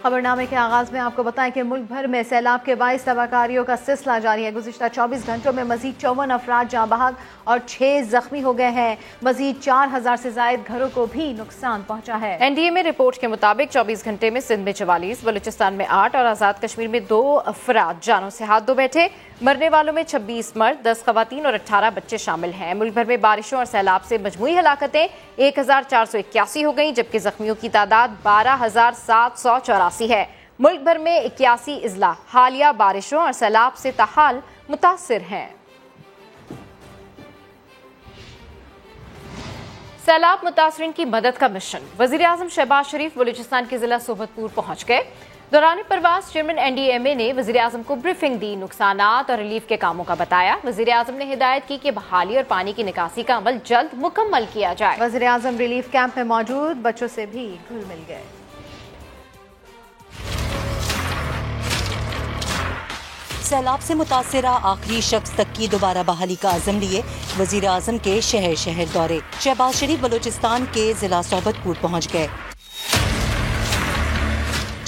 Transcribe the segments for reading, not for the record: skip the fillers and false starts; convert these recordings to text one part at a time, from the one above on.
خبرنامے کے آغاز میں آپ کو بتائیں کہ ملک بھر میں سیلاب کے باعث تباہکاریوں کا سلسلہ جاری ہے۔ گزشتہ 24 گھنٹوں میں مزید 54 افراد جاں بحق اور 6 زخمی ہو گئے ہیں۔ مزید 4000 سے زائد گھروں کو بھی نقصان پہنچا ہے۔ این ڈی اے میں رپورٹ کے مطابق 24 گھنٹے میں سندھ میں 44، بلوچستان میں 8 اور آزاد کشمیر میں 2 افراد جانوں سے ہاتھ دھو بیٹھے۔ مرنے والوں میں 26 مرد، 10 خواتین اور 18 بچے شامل ہیں۔ ملک بھر میں بارشوں اور سیلاب سے مجموعی ہلاکتیں 1481 ہو گئیں، جبکہ زخمیوں کی تعداد 12784 ہے۔ ملک بھر میں 81 اضلاع حالیہ بارشوں اور سیلاب سے تاحال متاثر ہیں۔ سیلاب متاثرین کی مدد کا مشن۔ وزیر اعظم شہباز شریف بلوچستان کے ضلع صحبت پور پہنچ گئے۔ دوران پرواز چیئرمین این ڈی ایم اے نے وزیر اعظم کو بریفنگ دی، نقصانات اور ریلیف کے کاموں کا بتایا۔ وزیر اعظم نے ہدایت کی کہ بحالی اور پانی کی نکاسی کا عمل جلد مکمل کیا جائے۔ وزیر اعظم ریلیف کیمپ میں موجود بچوں سے بھی گھل مل گئے۔ سیلاب سے متاثرہ آخری شخص تک کی دوبارہ بحالی کا عزم لیے وزیر اعظم کے شہر شہر دورے۔ شہباز شریف بلوچستان کے ضلع صحبت پور پہنچ گئے۔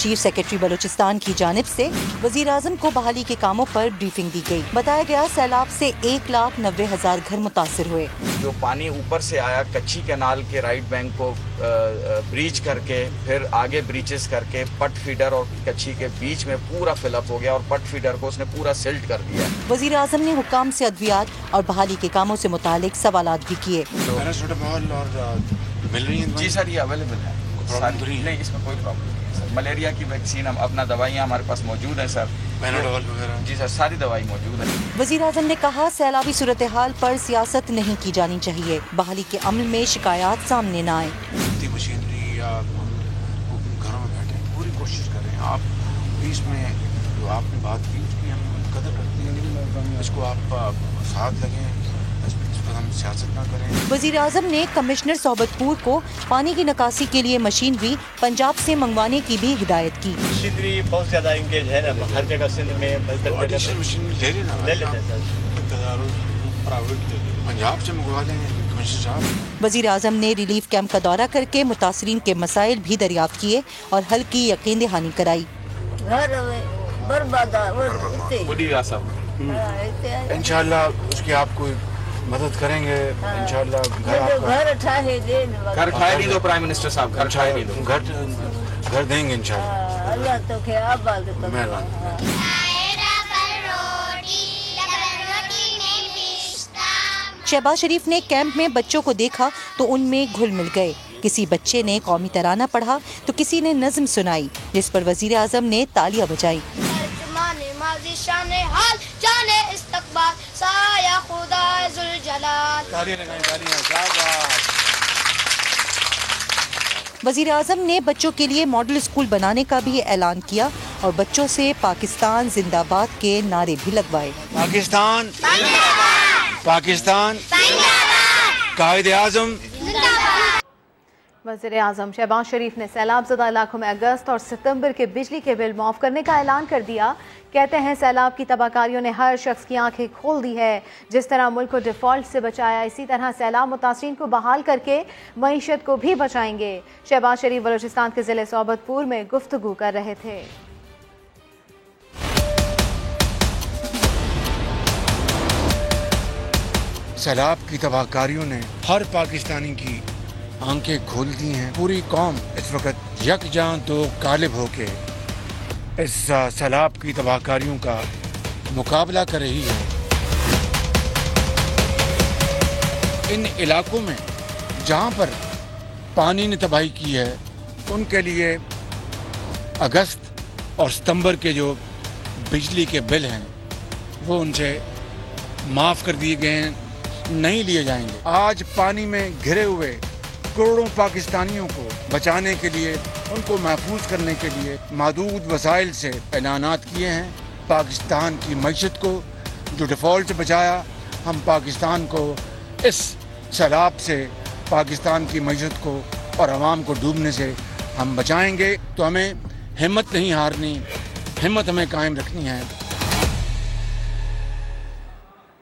چیف سیکرٹری بلوچستان کی جانب سے وزیر اعظم کو بحالی کے کاموں پر بریفنگ دی گئی۔ بتایا گیا سیلاب سے 1,90,000 گھر متاثر ہوئے۔ جو پانی اوپر سے آیا کچھی کینال کے رائٹ بینک کو بریچ کر کے پھر آگے بریچز کر کے پٹ فیڈر اور کچھی کے بیچ میں پورا فل اپ ہو گیا اور پٹ فیڈر کو اس نے پورا سلٹ کر دیا۔ وزیر اعظم نے حکام سے ادویات اور بحالی کے کاموں سے متعلق سوالات بھی کیے۔ جی سر، یہ اویلیبل ہے، نہیں اس میں کوئی پرابلم نہیں ہے سر۔ ملیریا کی ویکسین اپنا دوائیاں ہمارے پاس موجود ہیں سر، جی سر، ساری دوائی موجود ہے۔ وزیر اعظم نے کہا سیلابی صورتحال پر سیاست نہیں کی جانی چاہیے، بحالی کے عمل میں شکایات سامنے نہ آئیں۔ مشینری یا گھروں میں بیٹھے پوری کوشش کریں۔ آپ اس میں جو آپ نے بات کی اس کی ہم قدر کرتے ہیں، اس کو آپ ساتھ لگیں، اس پر ہم سیاست نہ کریں۔ وزیر اعظم نے کمشنر صحبت پور کو پانی کی نکاسی کے لیے مشینری پنجاب سے منگوانے کی بھی ہدایت کی۔ مشینری بہت زیادہ انگیج ہے نا، ہر جگہ سندھ میں ایڈیشنل مشینری لے لیتے ہیں پنجاب سے منگوا لیں کمشنر صاحب۔ وزیر اعظم نے ریلیف کیمپ کا دورہ کر کے متاثرین کے مسائل بھی دریافت کیے اور حل کی یقین دہانی کرائی۔ انشاءاللہ اس کی آپ کو مدد کریں گے، انشاءاللہ گھر کھائے نہیں دو پرائم منسٹر صاحب، گھر کھائے نہیں دو، گھر دیں گے انشاءاللہ۔ اللہ تو کہ آباد شہباز شریف نے کیمپ میں بچوں کو دیکھا تو ان میں گھل مل گئے۔ کسی بچے نے قومی ترانہ پڑھا تو کسی نے نظم سنائی، جس پر وزیر اعظم نے تالیاں بجائی۔ وزیر اعظم نے بچوں کے لیے ماڈل اسکول بنانے کا بھی اعلان کیا اور بچوں سے پاکستان زندہ باد کے نعرے بھی لگوائے۔ پاکستان پاکستان قائد اعظم۔ وزیر اعظم شہباز شریف نے سیلاب زدہ علاقوں میں اگست اور ستمبر کے بجلی کے بل معاف کرنے کا اعلان کر دیا۔ کہتے ہیں سیلاب کی تباہکاریوں نے ہر شخص کی آنکھیں کھول دی ہے۔ جس طرح ملک کو ڈیفالٹ سے بچایا، اسی طرح سیلاب متاثرین کو بحال کر کے معیشت کو بھی بچائیں گے۔ شہباز شریف بلوچستان کے ضلع صحبت پور میں گفتگو کر رہے تھے۔ سیلاب کی تباہکاریوں نے ہر پاکستانی کی آنکھیں کھول دی ہیں۔ پوری قوم اس وقت یکجاں دو غالب ہو کے اس سیلاب کی تباہکاریوں کا مقابلہ کر رہی ہے۔ ان علاقوں میں جہاں پر پانی نے تباہی کی ہے ان کے لیے اگست اور ستمبر کے جو بجلی کے بل ہیں وہ ان سے معاف کر دیے گئے ہیں، نہیں لیے جائیں گے۔ آج پانی میں گھرے ہوئے کروڑوں پاکستانیوں کو بچانے کے لیے، ان کو محفوظ کرنے کے لیے محدود وسائل سے اعلانات کیے ہیں۔ پاکستان کی معیشت کو جو ڈیفالٹ سے بچایا، ہم پاکستان کو اس سیلاب سے، پاکستان کی معیشت کو اور عوام کو ڈوبنے سے ہم بچائیں گے۔ تو ہمیں ہمت نہیں ہارنی، ہمت ہمیں قائم رکھنی ہے۔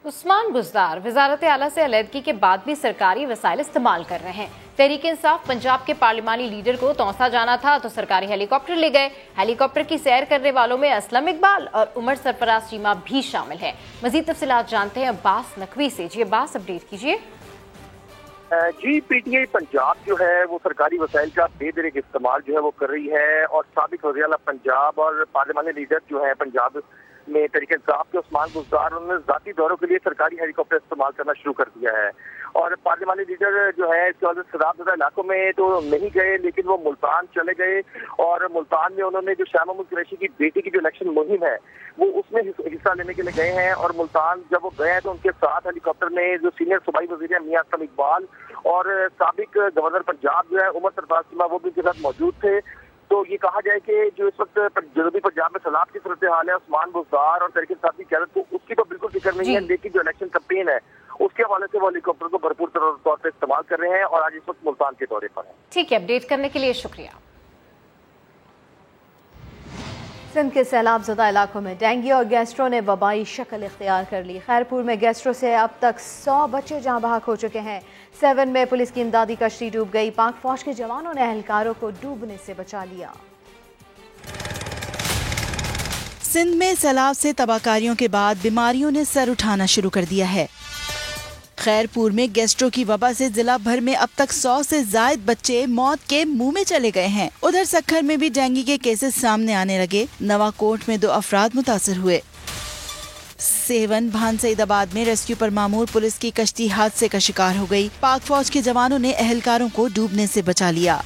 عثمان بزدار وزارت اعلیٰ سے علیحدگی کے بعد بھی سرکاری وسائل استعمال کر رہے ہیں۔ तहरीक इंसाफ पंजाब के पार्लिमानी लीडर को तौसा जाना था तो सरकारी हेलीकॉप्टर ले गए। हेलीकॉप्टर की सैर करने वालों में असलम इकबाल और उमर सरफराज चीमा भी शामिल है। मजीद तफसीलात जानते हैं अब्बास नकवी से। जी अब्बास, अपडेट कीजिए। जी, पीटीआई पंजाब जो है वो सरकारी वसाइल का बेदरिक इस्तेमाल जो है वो कर रही है और साबिक वज़ीर आला पंजाब और पार्लिमानी लीडर जो है पंजाब में तहरीक इंसाफ के उस्मान गुज़ार, उन्होंने ज़ाती दौरों के लिए सरकारी हेलीकॉप्टर इस्तेमाल करना शुरू कर दिया है। और पार्लिमानी लीडर जो है इसके वजह सैलाबज़दा इलाकों में तो नहीं गए, लेकिन वो मुल्तान चले गए और मुल्तान में उन्होंने जो शाह महमूद कुरैशी की बेटी की जो इलेक्शन मुहिम है वो उसमें हिस्सा लेने के लिए गए हैं। और मुल्तान जब वो गए हैं तो उनके साथ हेलीकॉप्टर में जो सीनियर सूबाई वज़ीर हैं मियां असलम इकबाल और साबिक गवर्नर पंजाब जो है उमर सरफराज चीमा वो भी उनके साथ मौजूद थे। तो ये कहा जाए कि जो इस वक्त जनूबी पंजाब में सैलाब की सूरत हाल है, उस्मान गुज़ार और तहरीक इंसाफ की क़यादत को उसकी तो बिल्कुल फिक्र नहीं है, लेकिन जो इलेक्शन कैंपेन है उसके हवाले से वो हेलीकॉप्टर को भरपूर तौर पर इस्तेमाल कर रहे हैं और आज इस वक्त मुल्तान के दौरे पर है। ठीक है, अपडेट करने के लिए शुक्रिया। सिंध के सैलाब ज़दा इलाकों में डेंगू और गैस्ट्रो ने वबाई शक्ल इख्तियार कर ली। खैरपुर में गैस्ट्रो से अब तक 100 बच्चे जहाँ बहक हो चुके हैं। 7 में पुलिस की इमदादी कश्ती डूब गई। पाक फौज के जवानों ने एहलकारों को डूबने से बचा लिया। सिंध में सैलाब से तबाहकारियों के बाद बीमारियों ने सर उठाना शुरू कर दिया है। खैरपुर में गैस्ट्रो की वबा से जिला भर में अब तक 100 से ज्यादा बच्चे मौत के मुंह में चले गए हैं। उधर सक्खर में भी डेंगू के केसेस सामने आने लगे। नवाकोट में 2 अफराद मुतासर हुए। सेवन भान सईदाबाद में रेस्क्यू पर मामूर पुलिस की कश्ती हादसे का शिकार हो गई। पाक फौज के जवानों ने एहलकारों को डूबने से बचा लिया।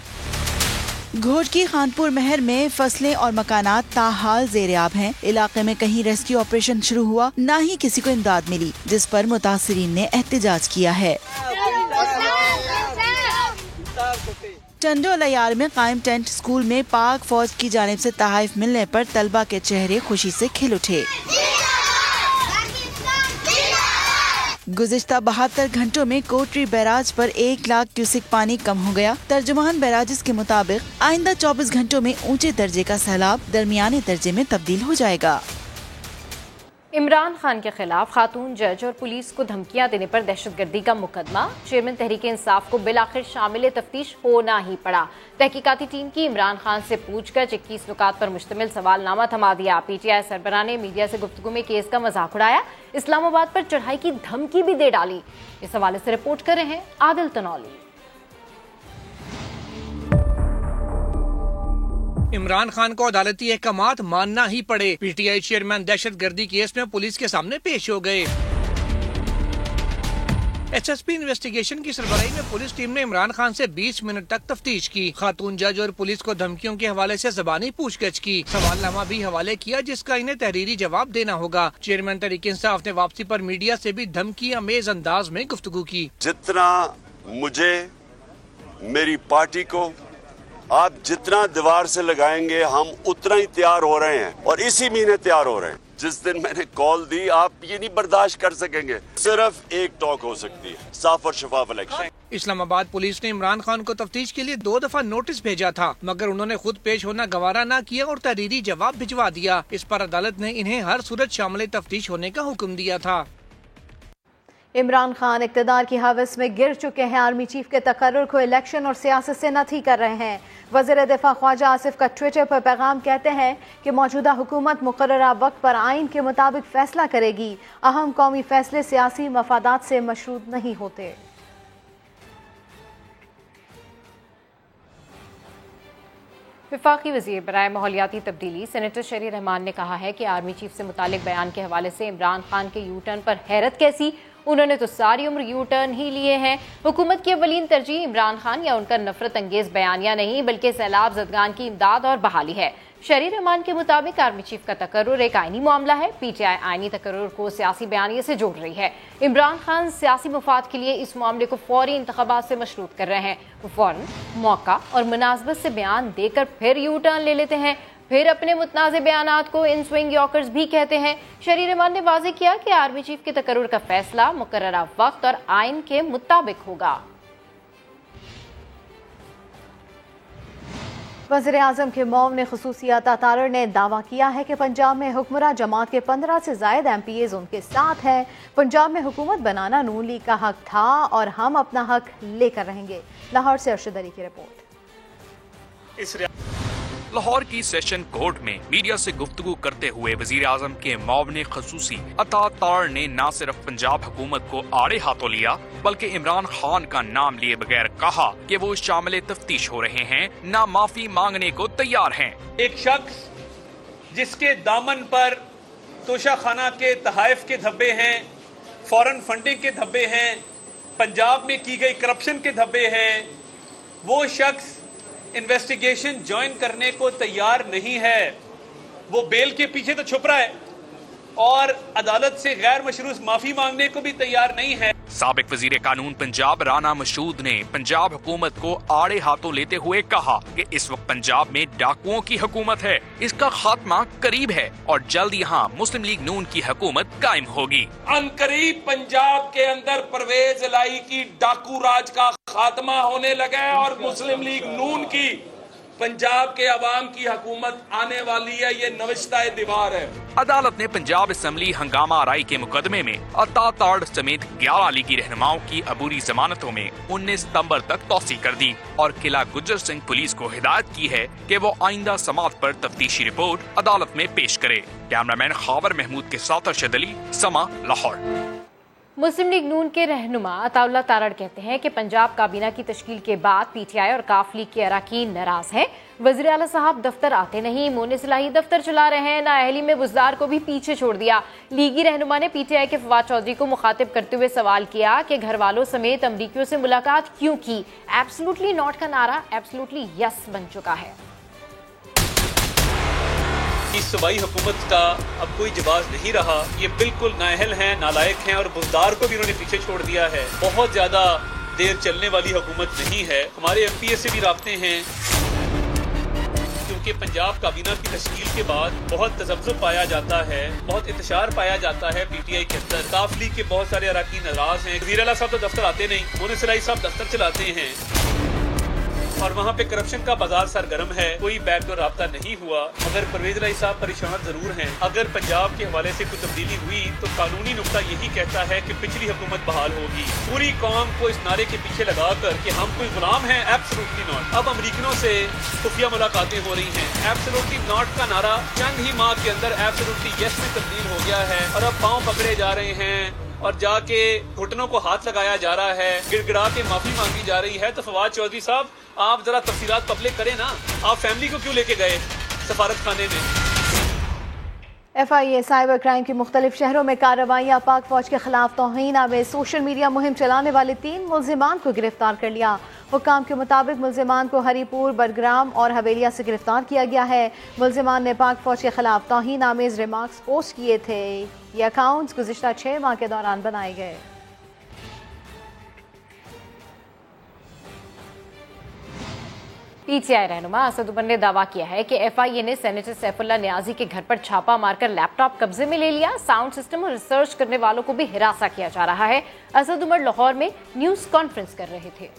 घोट की खानपुर महर में फसलें और मकानात ताहाल ज़ेर-ए-आब हैं। इलाके में कहीं रेस्क्यू ऑपरेशन शुरू हुआ, न ही किसी को इमदाद मिली, जिस पर मुतासिरीन ने एहतजाज किया है। टंडो लयार में कायम टेंट स्कूल में पाक फौज की जानिब से तहाइफ मिलने पर तलबा के चेहरे खुशी से खिल उठे। गुज़िश्ता 72 घंटों में कोटरी बैराज पर 1 लाख क्यूसिक पानी कम हो गया। तर्जुमान बैराजिस के मुताबिक आइंदा 24 घंटों में ऊंचे दर्जे का सैलाब दरमियाने दर्जे में तब्दील हो जाएगा। इमरान खान के खिलाफ खातून जज और पुलिस को धमकियां देने पर दहशतगर्दी का मुकदमा। चेयरमैन तहरीक इंसाफ को बिलाखिर शामिल तफ्तीश होना ही पड़ा। तहकीकाती टीम की इमरान खान से पूछकर 21 नुकात पर मुश्तमिल सवालनामा थमा दिया। पीटीआई सरबराह ने मीडिया से गुफ्तगू में केस का मजाक उड़ाया। इस्लामाबाद पर चढ़ाई की धमकी भी दे डाली। इस हवाले से रिपोर्ट कर रहे हैं आदिल तनौली। इमरान खान को अदालती अहकामात मानना ही पड़े। पीटीआई चेयरमैन दहशत गर्दी केस में पुलिस के सामने पेश हो गए। एसएसपी इन्वेस्टिगेशन की सरबराही में पुलिस टीम ने इमरान खान से 20 मिनट तक तफ्तीश की। खातून जज और पुलिस को धमकियों के हवाले से ज़बानी पूछगछ की। सवालनामा भी हवाले किया जिसका इन्हें तहरीरी जवाब देना होगा। चेयरमैन तहरीक इंसाफ ने वापसी पर मीडिया से भी धमकी अमेज अंदाज में गुफ्तगू की। जितना मुझे, मेरी पार्टी को आप जितना दीवार से लगाएंगे हम उतना ही तैयार हो रहे हैं और इसी महीने तैयार हो रहे हैं। जिस दिन मैंने कॉल दी आप ये नहीं बर्दाश्त कर सकेंगे। सिर्फ एक टॉक हो सकती है, साफ और शफाफ इलेक्शन। इस्लामाबाद पुलिस ने इमरान खान को तफ्तीश के लिए 2 दफा नोटिस भेजा था, मगर उन्होंने खुद पेश होना गवारा न किया और तहरीरी जवाब भिजवा दिया। इस पर अदालत ने इन्हें हर सूरत शामिल तफ्तीश होने का हुक्म दिया था। इमरान खान इक़्तिदार की हवस में गिर चुके हैं। आर्मी चीफ के तकर्रुर को इलेक्शन और सियासत से नथी कर रहे हैं। वज़ीर दिफा ख्वाजा आसिफ का ट्विटर पर पैगाम कहते हैं कि मौजूदा हुकूमत मुकर्ररा वक्त पर आइन के मुताबिक फैसला करेगी। अहम कौमी फैसले सियासी मफादात से मशरूत नहीं होते। वफाकी वज़ीर बराए माहौलियाती तब्दीली सेनेटर शहरी रहमान ने कहा है कि आर्मी चीफ से मुतालिक बयान के हवाले से इमरान खान के यू टर्न पर हैरत कैसी, उन्होंने तो सारी उम्र यू टर्न ही लिए हैं। हुकूमत की अवलीन तरजीह इमरान खान या उनका नफरत अंगेज बयानिया नहीं बल्कि सैलाब ज़दगान की इमदाद और बहाली है। शहरी रहमान के मुताबिक आर्मी चीफ का तकर्रुर एक आइनी मामला है। पीटीआई आइनी तकर्रुर को सियासी बयानिए से जोड़ रही है। इमरान खान सियासी मुफाद के लिए इस मामले को फौरी इंतखाबात से मशरूत कर रहे हैं। वो फौरन मौका और मुनासबत से बयान देकर फिर यू टर्न ले लेते हैं, फिर अपने मुतनाज़े बयानात को इन स्विंग यॉकर्स भी कहते हैं। शहरी रहमान ने वाज़ेह किया कि आर्मी चीफ के तकर्रुर का फैसला मुकर्ररा वक्त और आइन के मुताबिक होगा। वज़ीर आज़म के मौमन ख़ुसूसी अता तारड़ ने दावा किया है कि पंजाब में हुक्मरान जमात के 15 से ज़ायद MPAs उनके साथ हैं। पंजाब में हुकूमत बनाना नून लीग का हक था और हम अपना हक लेकर रहेंगे। लाहौर से अरशद अली की रिपोर्ट। लाहौर की सेशन कोर्ट में मीडिया से गुफ्तगू करते हुए वजीर आजम के मौमन खसूसी अता तारड़ ने न सिर्फ पंजाब हुकूमत को आड़े हाथों लिया बल्कि इमरान खान का नाम लिए बगैर कहा कि वो शामिल तफ्तीश हो रहे हैं, न माफी मांगने को तैयार हैं। एक शख्स जिसके दामन पर तोशाखाना के तहाइफ के धब्बे हैं, फॉरेन फंडिंग के धब्बे हैं, पंजाब में की गई करप्शन के धब्बे हैं, वो शख्स इन्वेस्टिगेशन ज्वाइन करने को तैयार नहीं है। वो बेल के पीछे तो छुप रहा है और अदालत से गैर मशरूत माफी मांगने को भी तैयार नहीं है। साबिक वजीर कानून पंजाब राना मशहूद ने पंजाब हुकूमत को आड़े हाथों लेते हुए कहा कि इस वक्त पंजाब में डाकुओं की हुकूमत है, इसका खात्मा करीब है और जल्द यहाँ मुस्लिम लीग नून की हुकूमत कायम होगी। अनकरीब पंजाब के अंदर परवेज इलाही की डाकू राज का खात्मा होने लगा है और मुस्लिम लीग नून की पंजाब के अवाम की हुकूमत आने वाली है। ये नविश्ता दीवार है। अदालत ने पंजाब असेंबली हंगामा आराई के मुकदमे में अता तारड़ समेत 11 लीगी रहनुमाओं की अबूरी जमानतों में 19 सितंबर तक तौसी कर दी और किला गुज्जर सिंह पुलिस को हिदायत की है कि वो आइंदा समात पर तफ्तीशी रिपोर्ट अदालत में पेश करे। कैमरामैन खावर महमूद के साथ अरशद अली, समा, लाहौर। मुस्लिम लीग नून के रहनुमा अताउल्लाह तारड़ कहते हैं कि पंजाब काबीना की तश्कील के बाद PTI और काफ लीग के अरकान नाराज हैं। वज़ीर आला साहब दफ्तर आते नहीं, मोनिस इलाही दफ्तर चला रहे हैं, नाअहली में बुज़दार को भी पीछे छोड़ दिया। लीगी रहनुमा ने PTI के फवाद चौधरी को मुखातिब करते हुए सवाल किया कि घर वालों समेत अमरीकियों से मुलाकात क्यों की। एब्सोल्युटली नॉट का नारा एब्सोल्युटली यस बन चुका है। इस सूबाई हुकूमत का अब कोई जवाब नहीं रहा। ये बिल्कुल नाअहल हैं, नालायक हैं और बुज़दार को भी उन्होंने पीछे छोड़ दिया है। बहुत ज्यादा देर चलने वाली हुकूमत नहीं है। हमारे MPA से भी राब्ते हैं क्योंकि पंजाब काबीना की तश्कील के बाद बहुत तजब्जुब पाया जाता है, बहुत इंतशार पाया जाता है PTI के अंदर। काफ लीग के बहुत सारे अरकान नाराज हैं। वज़ीर आला साहब तो दफ्तर आते नहीं, मोनिस इलाही साहब दफ्तर चलाते हैं और वहाँ पे करप्शन का बाजार सरगर्म है। कोई बैकडोर राब्ता नहीं हुआ। मगर परवेज इलाही साहब परेशान जरूर हैं। अगर पंजाब के हवाले से कोई तब्दीली हुई तो कानूनी नुक्ता यही कहता है कि पिछली हुकूमत बहाल होगी। पूरी कौम को इस नारे के पीछे लगाकर कि हम कोई गुलाम हैं, एब्सोल्युटली नॉट। अब अमरीकनों से खुफिया मुलाकातें हो रही हैं। एब्सोल्युटली नॉट का नारा चंद ही माह के अंदर एब्सोल्युटली यस में तब्दील हो गया है और अब पांव पकड़े जा रहे हैं और जाके घुटनों को हाथ लगाया जा रहा है, गिड़गिड़ा के माफी मांगी जा रही है। तो फवाद चौधरी साहब आप जरा तफसीलात पब्लिक करें ना। आप फैमिली को क्यों लेके गए सफारत खाने में? FIA साइबर क्राइम की मुख्तलिफ शहरों में कार्रवाइयाँ। पाक फौज के खिलाफ तौहीन में सोशल मीडिया मुहिम चलाने वाले 3 मुल्जिमान को गिरफ्तार कर लिया। हुक्काम के मुताबिक मुल्जिमान को हरीपुर, बरग्राम और हवेलिया से गिरफ्तार किया गया है। मुल्जिमान ने पाक फौज के खिलाफ तौहीन आमेज रिमार्क्स पोस्ट किए थे। ये अकाउंट्स गुज़िश्ता 6 माह के दौरान बनाए गए। PTI रहनुमा असद उमर ने दावा किया है कि FIA ने सेनेटर सैफुल्लाह नियाजी के घर पर छापा मारकर लैपटॉप कब्जे में ले लिया। साउंड सिस्टम और रिसर्च करने वालों को भी हिरासा किया जा रहा है। असद उमर लाहौर में न्यूज कॉन्फ्रेंस कर रहे थे।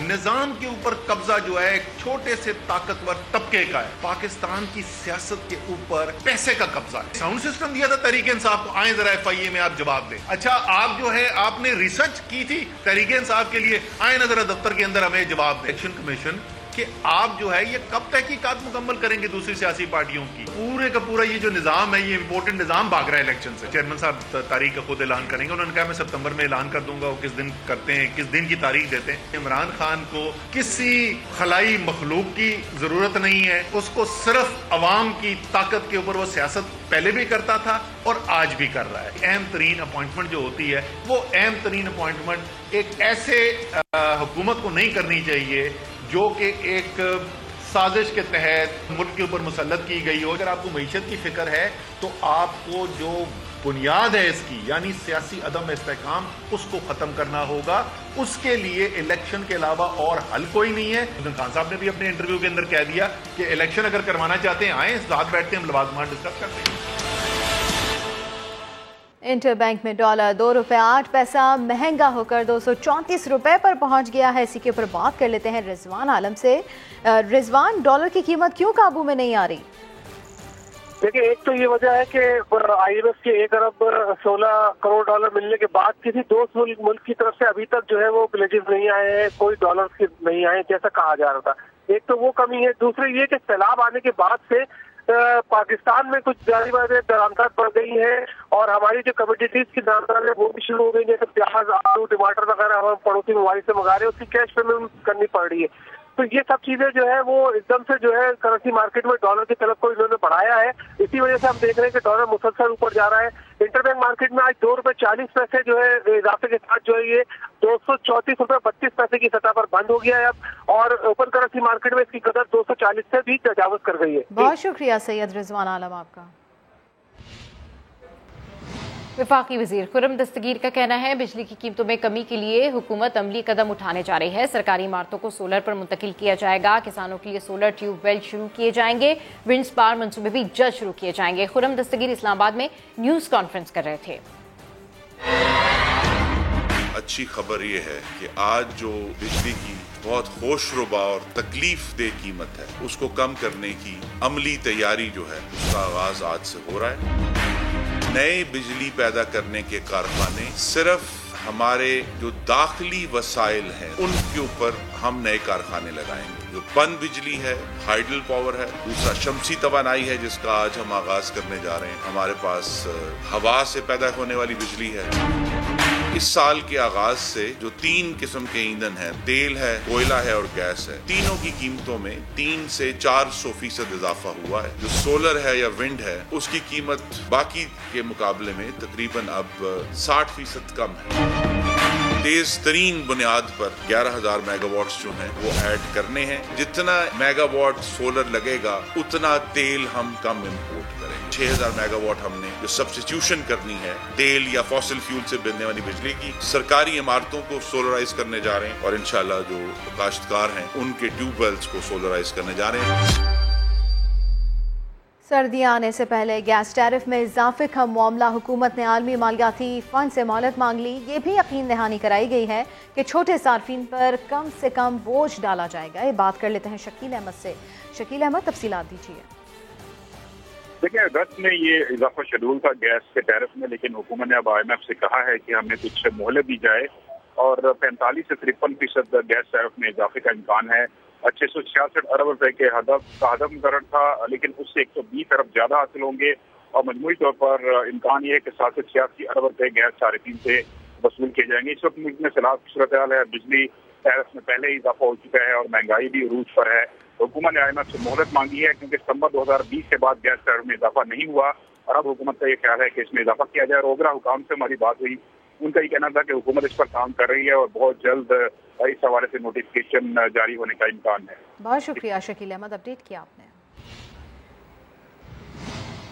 निजाम के ऊपर कब्जा जो है एक छोटे से ताकतवर तबके का है। पाकिस्तान की सियासत के ऊपर पैसे का कब्जा है। साउंड सिस्टम दिया था तहरीक इंसाफ को, आए जरा FIA में आप जवाब दें। अच्छा आप जो है आपने रिसर्च की थी तहरीक इंसाफ के लिए, आए ना जरा दफ्तर के अंदर हमें जवाब दें। इलेक्शन कमीशन कि आप जो है ये कब तहकीकात मुकम्मल करेंगे दूसरी सियासी पार्टियों की? पूरे का पूरा ये जो निजाम है, ये इंपोर्टेंट निजाम भाग रहा है इलेक्शन से। चेयरमैन साहब तारीख का खुद ऐलान करेंगे। उन्होंने कहा मैं सितंबर में ऐलान कर दूंगा। वो किस दिन करते हैं, किस दिन की तारीख देते हैं? इमरान खान को किसी खलाई मखलूक की जरूरत नहीं है। उसको सिर्फ अवाम की ताकत के ऊपर वो सियासत पहले भी करता था और आज भी कर रहा है। अहम तरीन अपॉइंटमेंट जो होती है वो अहम तरीन अपॉइंटमेंट एक ऐसे हुकूमत को नहीं करनी चाहिए जो कि एक साजिश के तहत मुल्क के ऊपर मुसल्लत की गई हो। अगर आपको मईशत की फिक्र है तो आपको जो बुनियाद है इसकी यानी सियासी अदम इस्तेहकाम उसको खत्म करना होगा। उसके लिए इलेक्शन के अलावा और हल कोई नहीं है। खान साहब ने भी अपने इंटरव्यू के अंदर कह दिया कि इलेक्शन अगर करवाना चाहते हैं आए, साथ बैठते हैं, हम लवाजमान डिस्कस करते हैं। इंटर बैंक में डॉलर 2 रुपये 8 पैसा महंगा होकर 234 रुपए पर पहुंच गया है। इसी के ऊपर बात कर लेते हैं रिजवान आलम से। रिजवान, डॉलर की कीमत क्यों काबू में नहीं आ रही? देखिए, एक तो ये वजह है कि IMF के 1 अरब 16 करोड़ डॉलर मिलने के बाद किसी दोस्त मुल्क की तरफ से अभी तक जो है वो प्लेजेस नहीं आए हैं, कोई डॉलर्स नहीं आए जैसा कहा जा रहा था। एक तो वो कमी है। दूसरी ये कि सैलाब आने के बाद से पाकिस्तान में कुछ जारी दरामदात बढ़ गई है और हमारी जो कमोडिटीज की दामदार है वो भी शुरू हो गई, जैसे प्याज, आलू, टमाटर वगैरह हम पड़ोसी ममालिक से मंगा रहे हैं, उसकी कैश पेमेंट करनी पड़ रही है। तो ये सब चीजें जो है वो एकदम से जो है करेंसी मार्केट में डॉलर की तरफ को इन्होंने बढ़ाया है। इसी वजह से हम देख रहे हैं कि डॉलर मुसलसल ऊपर जा रहा है। इंटरबैंक मार्केट में आज 2 रुपये 40 पैसे जो है इजाफे के साथ जो है ये 234 रुपये 32 पैसे की सतह पर बंद हो गया है अब, और ओपन करेंसी मार्केट में इसकी कदर 240 से भी तजावुज कर गई है। बहुत शुक्रिया सैयद रिजवान आलम आपका। वफाकी वजीर खुर्रम दस्तगीर का कहना है बिजली की कीमतों में कमी के लिए हुकूमत अमली कदम उठाने जा रही है। सरकारी इमारतों को सोलर पर मुंतकिल किया जाएगा। किसानों के लिए सोलर ट्यूबवेल शुरू किए जाएंगे। विंड स्पार मंसूबे भी जल्द शुरू किए जाएंगे। खुर्रम दस्तगीर इस्लामाबाद में न्यूज कॉन्फ्रेंस कर रहे थे। अच्छी खबर ये है कि आज जो बिजली की बहुत होशरुबा और तकलीफ दे कीमत है उसको कम करने की अमली तैयारी जो है उसका आगाज आज से हो रहा है। नए बिजली पैदा करने के कारखाने सिर्फ हमारे जो दाखिली वसाइल हैं उनके ऊपर हम नए कारखाने लगाएंगे। जो पन बिजली है, हाइडल पावर है, दूसरा शमसी तवानाई है जिसका आज हम आगाज करने जा रहे हैं। हमारे पास हवा से पैदा होने वाली बिजली है। इस साल के आगाज से जो 3 किस्म के ईंधन हैं, तेल है, कोयला है और गैस है, तीनों की कीमतों में 3 से 400% इजाफा हुआ है। जो सोलर है या विंड है उसकी कीमत बाकी के मुकाबले में तकरीबन अब 60% कम है। तेज तरीन बुनियाद पर 11,000 मेगावाट्स जो हैं वो ऐड करने हैं। जितना मेगावाट सोलर लगेगा उतना तेल हम कम इंपोर्ट करेंगे। 6,000 मेगावाट हमने जो सब्स्टिट्यूशन करनी है तेल या फॉसिल फ्यूल से बनने वाली बिजली की, सरकारी इमारतों को सोलराइज करने जा रहे हैं और इंशाल्लाह जो काश्तकार हैं उनके ट्यूबवेल्स को सोलराइज करने जा रहे हैं। सर्दियां आने से पहले गैस टैरिफ में इजाफे का मामला, हुकूमत ने आलमी मालियाती फंड से मोहलत मांग ली। ये भी यकीन दहानी कराई गई है कि छोटे सार्फिन पर कम से कम बोझ डाला जाएगा। ये बात कर लेते हैं शकील अहमद से। शकील अहमद, तफसीलात दीजिए। देखिए, अगस्त में ये इजाफा शेड्यूल था गैस के टैरिफ में, लेकिन हुकूमत ने अब IMF से कहा है कि हमें कुछ मोहलत दी जाए और 45 से 53% गैस टैरिफ में इजाफे का इम्कान है। 666 अरब रुपए के हदफ मुकर्रर था, लेकिन उससे 120 अरब ज्यादा हासिल होंगे और मजमूई तौर पर इम्कान ये है कि 786 अरब रुपए गैस सार्फिन से वसूल किए जाएंगे। इस वक्त मुल्क में सैलाब की सूरत हाल है, बिजली टैरिफ में पहले ही इजाफा हो चुका है और महंगाई भी अरूज पर है। हुकूमत ने IMF से मोहलत मांगी है क्योंकि सितंबर 2020 के बाद गैस टैरिफ में इजाफा नहीं हुआ और अब हुकूमत का ये ख्याल है कि इसमें इजाफा किया जाए। रोगरा हुकाम से हमारी बात हुई, उनका ये कहना था कि हुकूमत इस पर काम कर रही है और बहुत जल्द इस हवाले से नोटिफिकेशन जारी होने का इम्कान है। बहुत शुक्रिया शकील अहमद, अपडेट किया आपने।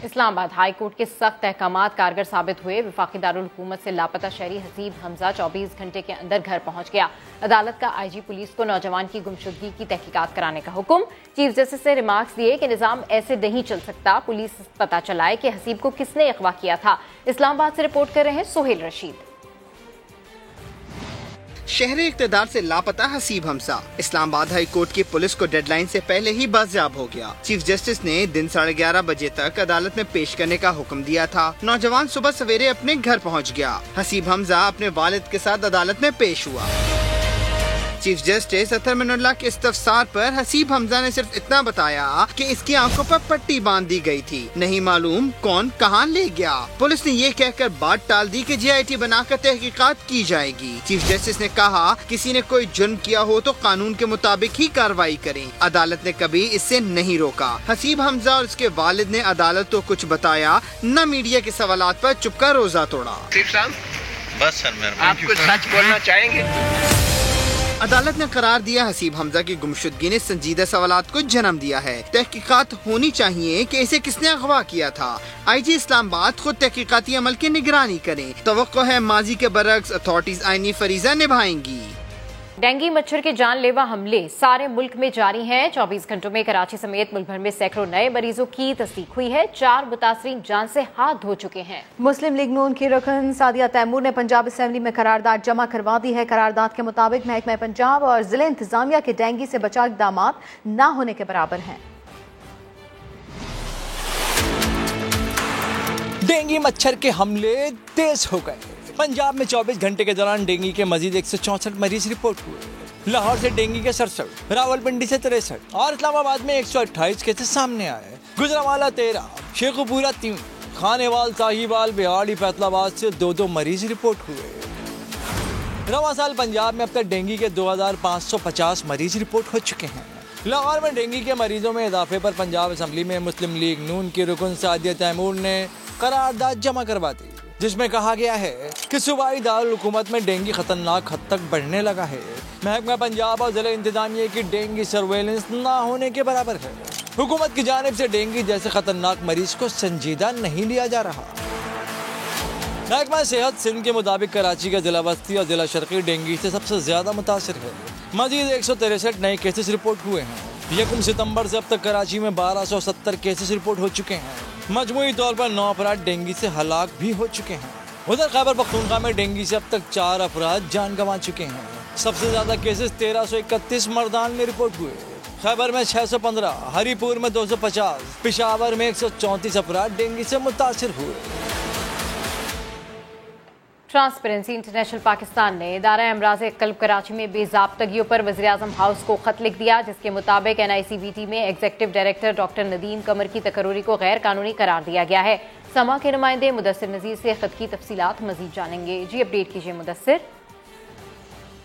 इस्लामाबाद हाई कोर्ट के सख्त अहकामात कारगर साबित हुए। वफाकी दारुल हुकूमत से लापता शहरी हसीब हमजा 24 घंटे के अंदर घर पहुंच गया। अदालत का IG पुलिस को नौजवान की गुमशुदगी की तहकीकात कराने का हुक्म। चीफ जस्टिस ने रिमार्क्स दिए कि निजाम ऐसे नहीं चल सकता, पुलिस पता चलाए कि हसीब को किसने अगवा किया था। इस्लामाबाद से रिपोर्ट कर रहे हैं सोहेल रशीद। शहरी इक़्तिदार से लापता हसीब हमजा इस्लामाबाद हाई कोर्ट की पुलिस को डेडलाइन से पहले ही बाजियाब हो गया। चीफ जस्टिस ने दिन 11:30 बजे तक अदालत में पेश करने का हुक्म दिया था। नौजवान सुबह सवेरे अपने घर पहुंच गया। हसीब हमजा अपने वालिद के साथ अदालत में पेश हुआ। चीफ जस्टिस अतर मिनुल्लाह के इस्तफसार पर हसीब हमजा ने सिर्फ इतना बताया कि इसकी आंखों पर पट्टी बांध दी गई थी, नहीं मालूम कौन कहां ले गया। पुलिस ने ये कहकर बात टाल दी कि GIT बनाकर तहकीकात की जाएगी। चीफ जस्टिस ने कहा किसी ने कोई जुर्म किया हो तो कानून के मुताबिक ही कार्रवाई करें। अदालत ने कभी इससे नहीं रोका। हसीब हमजा और उसके वालिद ने अदालत को कुछ बताया न मीडिया के सवालात पर चुप कर रोजा तोड़ा। बस सर, आप कुछ सच बोलना चाहेंगे? अदालत ने करार दिया हसीब हमजा की गुमशुदगी ने संजीदा सवालात को जन्म दिया है। तहकीकात होनी चाहिए कि इसे किसने अगवा किया था। IG इस्लामाबाद खुद तहकीकाती अमल की निगरानी करें। तवक्को है माजी के बरक्स अथॉरिटीज आईनी फरीजा निभाएंगी। डेंगू मच्छर के जानलेवा हमले सारे मुल्क में जारी हैं। 24 घंटों में कराची समेत मुल्क भर में सैकड़ों नए मरीजों की तस्दीक हुई है। 4 मुतासरीन जान से हाथ धो चुके हैं। मुस्लिम लीग नून की रुकन सादिया तैमूर ने पंजाब असेंबली में करारदाद जमा करवा दी है। करारदाद के मुताबिक महकमा पंजाब और जिले इंतजामिया के डेंगू से बचाव इक़दामात न होने के बराबर हैं। डेंगू मच्छर के हमले तेज हो गए। पंजाब में 24 घंटे के दौरान डेंगू के मजीद 164 मरीज रिपोर्ट हुए। लाहौर से डेंगू के 67, रावलपिंडी से 63 और इस्लामाबाद में 128 केसेस सामने आए। गुजरांवाला 13, शेखुपुरा 3, खानेवाल, साहिवाल, बिहाड़ी, फैसलाबाद से 2-2 मरीज रिपोर्ट हुए। रवां साल पंजाब में अब तक डेंगू के 2550 मरीज रिपोर्ट हो चुके हैं। लाहौर में डेंगू के मरीजों में इजाफे पर पंजाब असेंबली में मुस्लिम लीग नून की रुकन सादिया तैमूर ने करारदाद जमा करवा दी, जिसमें कहा गया है कि सूबाई दारुल हुकूमत में डेंगू खतरनाक हद तक बढ़ने लगा है। महकमा पंजाब और जिला इंतजामिया की डेंगू सर्वेलेंस ना होने के बराबर है। हुकूमत की जानिब से डेंगू जैसे खतरनाक मरीज को संजीदा नहीं लिया जा रहा। महकमा सेहत सिंध के मुताबिक कराची का जिला वस्ती और जिला शर्की डेंगू से सबसे ज्यादा मुतासर है। मजीद 163 नए केसेस रिपोर्ट हुए हैं। 1 सितंबर से अब तक कराची में 1270 केसेस रिपोर्ट हो चुके हैं। मजमूई तौर पर 9 अफराद डेंगू से हलाक भी हो चुके हैं। उधर खैबर पख्तूनख्वा में डेंगू से अब तक 4 अफराद जान गंवा चुके हैं। सबसे ज्यादा केसेस 1331 मर्दान में रिपोर्ट हुए। खैबर में 615, हरीपुर में 250, पेशावर में 134 अफराद डेंगू से मुतासिर हुए। ट्रांसपेरेंसी इंटरनेशनल पाकिस्तान ने इदारा अमराज कल्ब कराची में बेज़ाब्तगियों पर वज़ीर-ए-आज़म हाउस को खत लिख दिया, जिसके मुताबिक NICBT में एग्जीक्यूटिव डायरेक्टर डॉक्टर नदीम कमर की तकर्री को गैर कानूनी करार दिया गया है। समा के नुमाइंदे मुदस्सिर नज़ीर से खत की तफसीलात मजीद जानेंगे। जी अपडेट कीजिए मुदस्सिर।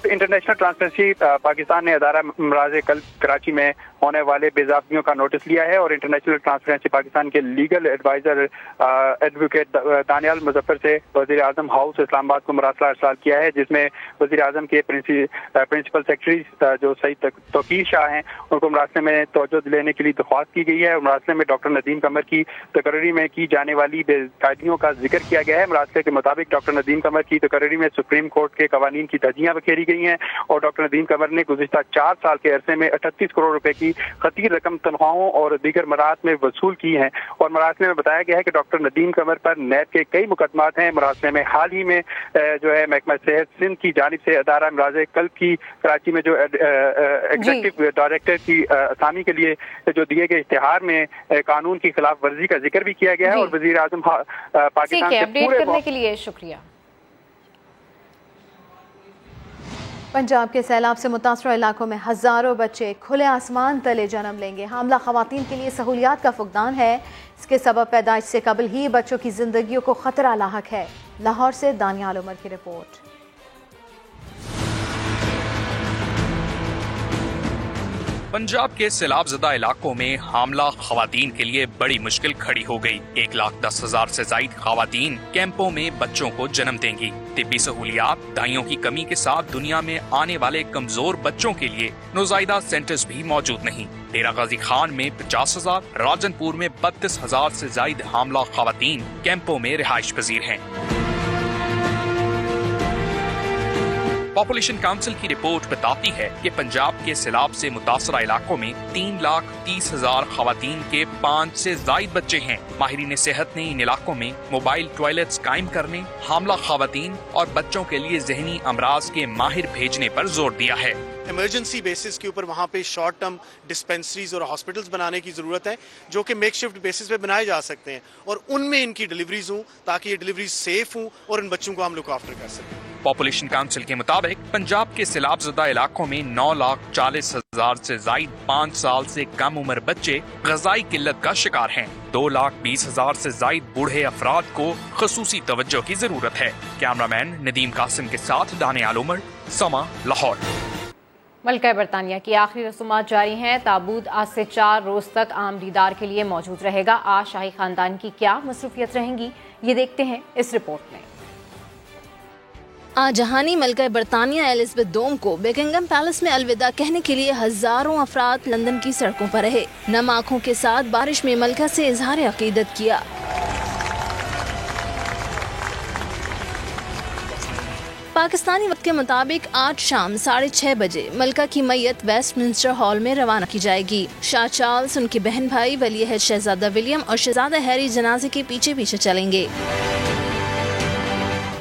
इंटरनेशनल ट्रांसपेरेंसी पाकिस्तान ने अदारा अमराज कल्ब कराची में होने वाले बेज़ाब्तियों का नोटिस लिया है और इंटरनेशनल ट्रांसपेरेंसी पाकिस्तान के legal adviser advocate Daniyal Muzaffar से वज़ीर आज़म हाउस इस्लामाबाद को मरासला अर्साल किया है, जिसमें वज़ीर आज़म के प्रिंसिपल सेक्रेटरी जो सईद तौकीर शाह हैं उनको मरासले में तवज्जो दिलाने के लिए दरख्वास्त की गई है। मरासले में डॉक्टर नदीम कमर की तकर्री में की जाने वाली बेकायदियों का जिक्र किया गया है। मरासले के मुताबिक डॉक्टर नदीम कमर की तकर्री में सुप्रीम कोर्ट के कवानीन की धज्जियां बखेरी गई हैं और डॉक्टर नदीम कमर ने गुज़िश्ता 4 साल के अरसे में 38 करोड़ रुपए की खतीर रकम तनख्वाहों और दीगर मराहत में वसूल की हैं। और मरासले में बताया गया है कि डॉक्टर नदीम कमर पर नैब के कई मुकदमात हैं। मरासले में हाल ही में जो है महकमा सेहत सिंध की जानिब से अदारा अमराज कल्ब की कराची में जो एग्जीक्यूटिव डायरेक्टर की असामी के लिए जो दिए गए इश्तिहार में कानून की खिलाफ वर्जी का जिक्र भी किया गया है। और वज़ीर आज़म पाकिस्तान से अपडेट करने के लिए शुक्रिया। पंजाब के सैलाब से मुतासर इलाकों में हज़ारों बच्चे खुले आसमान तले जन्म लेंगे। हामला ख़वातीन के लिए सहूलियात का फुकदान है। इसके सबब पैदाइश से कबल ही बच्चों की जिंदगियों को खतरा लाहक है। लाहौर से दानियाल उमर की रिपोर्ट। पंजाब के सैलाबज़दा इलाकों में हामला ख़वातीन के लिए बड़ी मुश्किल खड़ी हो गई। 1,10,000 से ज़ायद ख़वातीन कैंपों में बच्चों को जन्म देंगी। तिब्बी सहूलियात, दाइयों की कमी के साथ दुनिया में आने वाले कमजोर बच्चों के लिए नौज़ायदा सेंटर्स भी मौजूद नहीं। डेरा गाजी खान में 50,000, राजनपुर में 32,000 से ज़ायद हामला ख़वातीन कैंपों में रिहाइश पजीर हैं। पॉपुलेशन काउंसिल की रिपोर्ट बताती है कि पंजाब के सैलाब से मुतासरा इलाकों में 3,30,000 खवातीन के 5 से ज़ायद बच्चे हैं। माहिरीन सेहत ने इन इलाकों में मोबाइल टॉयलेट्स कायम करने, हामला खवातीन और बच्चों के लिए जहनी अमराज के माहिर भेजने पर जोर दिया है। इमरजेंसी बेसिस के ऊपर वहाँ पे शॉर्ट टर्म डिस्पेंसरीज और हॉस्पिटल्स बनाने की ज़रूरत है, जो कि मेकशिफ्ट बेसिस पे बनाए जा सकते हैं और उनमें इनकी डिलीवरीज हों ताकि ये डिलीवरीज सेफ हों और इन बच्चों को हम लुक आफ्टर कर सकें। पॉपुलेशन काउंसिल के मुताबिक पंजाब के सैलाबज़दा इलाकों में 9,40,000 से ज़ायद 5 साल से कम उम्र बच्चे ग़ज़ाई किल्लत का शिकार हैं। 2,20,000 से ज़ायद बूढ़े अफराद को ख़ुसूसी तवज्जो की जरूरत है। कैमरामैन नदीम कासिम के साथ दानियाल उमर, समा, लाहौर। मलका बरतानिया की आखिरी रसूमात जारी हैं। ताबूत आज से 4 रोज तक आम दीदार के लिए मौजूद रहेगा। आज शाही खानदान की क्या मसरूफियत रहेंगी, ये देखते हैं इस रिपोर्ट में। आज जहानी मलका बरतानिया एलिज़ाबेथ दोम को बेकिंगम पैलेस में अलविदा कहने के लिए हजारों अफराद लंदन की सड़कों पर रहे। नम आँखों के साथ बारिश में मलका से इजहार अकीदत किया। पाकिस्तानी वक्त के मुताबिक आज शाम 6:30 बजे मलका की मैयत वेस्ट मिंस्टर हॉल में रवाना की जाएगी। शाह चार्ल्स, उनके बहन भाई वली अहद शहजादा विलियम और शहजादा हैरी जनाजे के पीछे पीछे चलेंगे।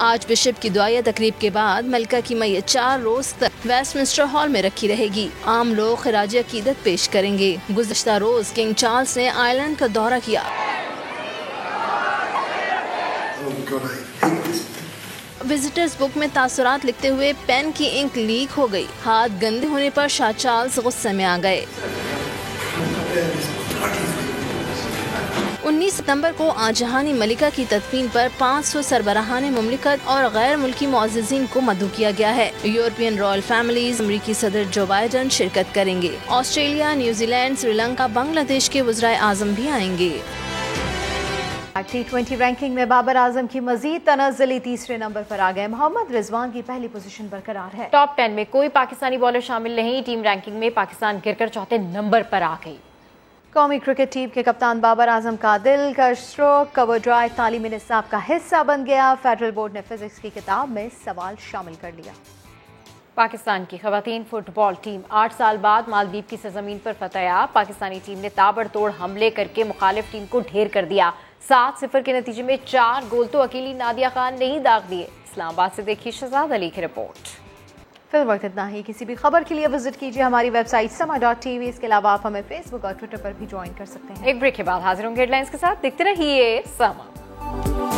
आज बिशप की दुआया तकरीब के बाद मलका की मैयत 4 रोज तक वेस्टमिंस्टर हॉल में रखी रहेगी। आम लोग खिराज अकीदत पेश करेंगे। गुज़िश्ता रोज किंग चार्ल्स ने आयरलैंड का दौरा किया। विजिटर्स बुक में तासुरात लिखते हुए पेन की इंक लीक हो गई। हाथ गंदे होने पर शाह चार्ल्स गुस्से में आ गए। 19 सितंबर को आजहानी मलिका की तदफीन पर 500 सरबराहान मुमलिकत और गैर मुल्की मुअज़्ज़िज़ीन को मदऊ किया गया है। यूरोपियन रॉयल फैमिलीज, अमरीकी सदर जो बाइडन शिरकत करेंगे। ऑस्ट्रेलिया, न्यूजीलैंड, श्रीलंका, बांग्लादेश के वज़राए आज़म भी आएंगे। T20 रैंकिंग में बाबर आजम की मजीद तनज़्ज़ुली तीसरे नंबर पर आ गए। मोहम्मद रिजवान की पहली पोजीशन बरकरार है। टॉप 10 में कोई पाकिस्तानी बॉलर शामिल नहीं। टीम रैंकिंग में पाकिस्तान गिरकर चौथे नंबर पर आ गई। कौमी क्रिकेट टीम के कप्तान बाबर आजम का दिल का स्ट्रोक कवर ड्राइव तालीमी निसाब का हिस्सा बन गया। फेडरल बोर्ड ने फिजिक्स की किताब में सवाल शामिल कर लिया। पाकिस्तान की खवातीन फुटबॉल टीम 8 साल बाद मालदीव की सरजमीन पर फतह। पाकिस्तानी टीम ने ताबड़तोड़ हमले करके मुखालिफ टीम को ढेर कर दिया। 7-0 के नतीजे में 4 गोल तो अकेली नादिया खान ने ही दाग दिए। इस्लामाबाद से देखिए शहजाद अली की रिपोर्ट। फिर वक्त इतना ही। किसी भी खबर के लिए विजिट कीजिए हमारी वेबसाइट sama.tv। इसके अलावा आप हमें फेसबुक और ट्विटर पर भी ज्वाइन कर सकते हैं। एक ब्रेक के बाद हाजिर होंगे हेडलाइंस के साथ। देखते रहिए समा।